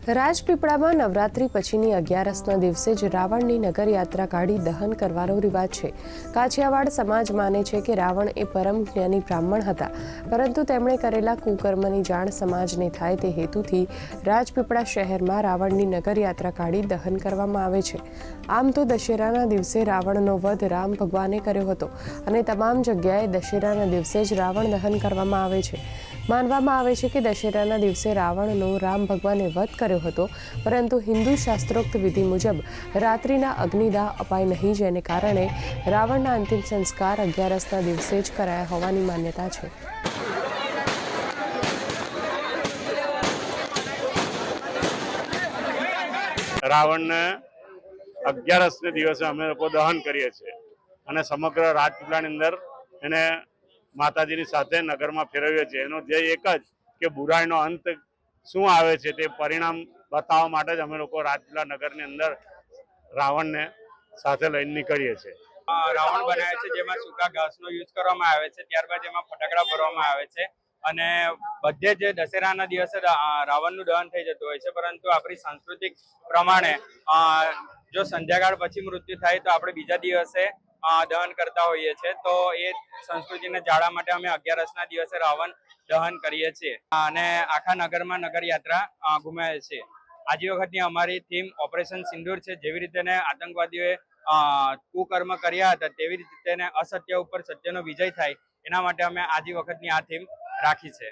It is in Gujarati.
રાજપીપળામાં નવરાત્રી પછીની 11ના દિવસે જ રાવણની નગરયાત્રા કાઢી દહન કરવાનો રિવાજ છે। કાછિયાવાડ સમાજ માને છે કે રાવણ એ પરમ જ્ઞાની બ્રાહ્મણ હતા, પરંતુ તેમણે કરેલા કુકર્મની જાણ સમાજને થાય તે હેતુથી રાજપીપળા શહેરમાં રાવણની નગરયાત્રા કાઢી દહન કરવામાં આવે છે। આમ તો દશેરાના દિવસે રાવણનો વધ રામ ભગવાને કર્યો હતો અને તમામ જગ્યાએ દશેરાના દિવસે જ રાવણ દહન કરવામાં આવે છે। માનવામાં આવે છે કે દશેરાના દિવસે રાવણનો રામ ભગવાને વધ કર્યો હતો, પરંતુ હિન્દુ શાસ્ત્રોક્ત વિધિ મુજબ રાત્રિના અગ્નિદાહ અપાય નહીં, જેને કારણે રાવણના અંતિમ સંસ્કાર 11ના દિવસે જ કરાયા હોવાની માન્યતા છે। રાવણને 11ને દિવસે અમે લોકો દહન કરીએ છીએ અને સમગ્ર રાજપીપળાની અંદર એને માતાજીની સાથે નગરમાં ફેરવીએ છીએ। એનો ધ્યેય એક જ કે બુરાઈનો અંત શું આવે છે તે પરિણામ બતાવવા માટે જ અમે લોકો રાજપીપળા નગરની અંદર રાવણને સાથે લઈને નીકળીએ છીએ। રાવણ બનાવે છે જેમાં સૂકા ઘાસનો યુઝ કરવામાં આવે છે, ત્યારબાદ એમાં ફટાકડા ભરવામાં આવે છે અને બધે જ દશેરાના દિવસે રાવણનું દહન થઈ જતું હોય છે। પરંતુ આપણી સાંસ્કૃતિક પ્રમાણે જો સંધ્યાકાળ પછી મૃત્યુ થાય તો આપણે બીજા દિવસે દહન કરતા હોઈએ છીએ, તો એ સંસ્કૃતિને જાળવવા માટે અમે 11ના દિવસે રાવણ દહન કરીએ છીએ અને આખા નગરમાં નગરયાત્રા ઘુમાવીએ છીએ। આજે વખતની અમારી થીમ ઓપરેશન સિંદૂર છે। જેવી રીતે આતંકવાદીઓએ કુકર્મ કર્યા હતા, તેવી રીતે અસત્ય ઉપર સત્યનો વિજય થાય, એના માટે અમે આજે વખતની આ થીમ રાખી છે।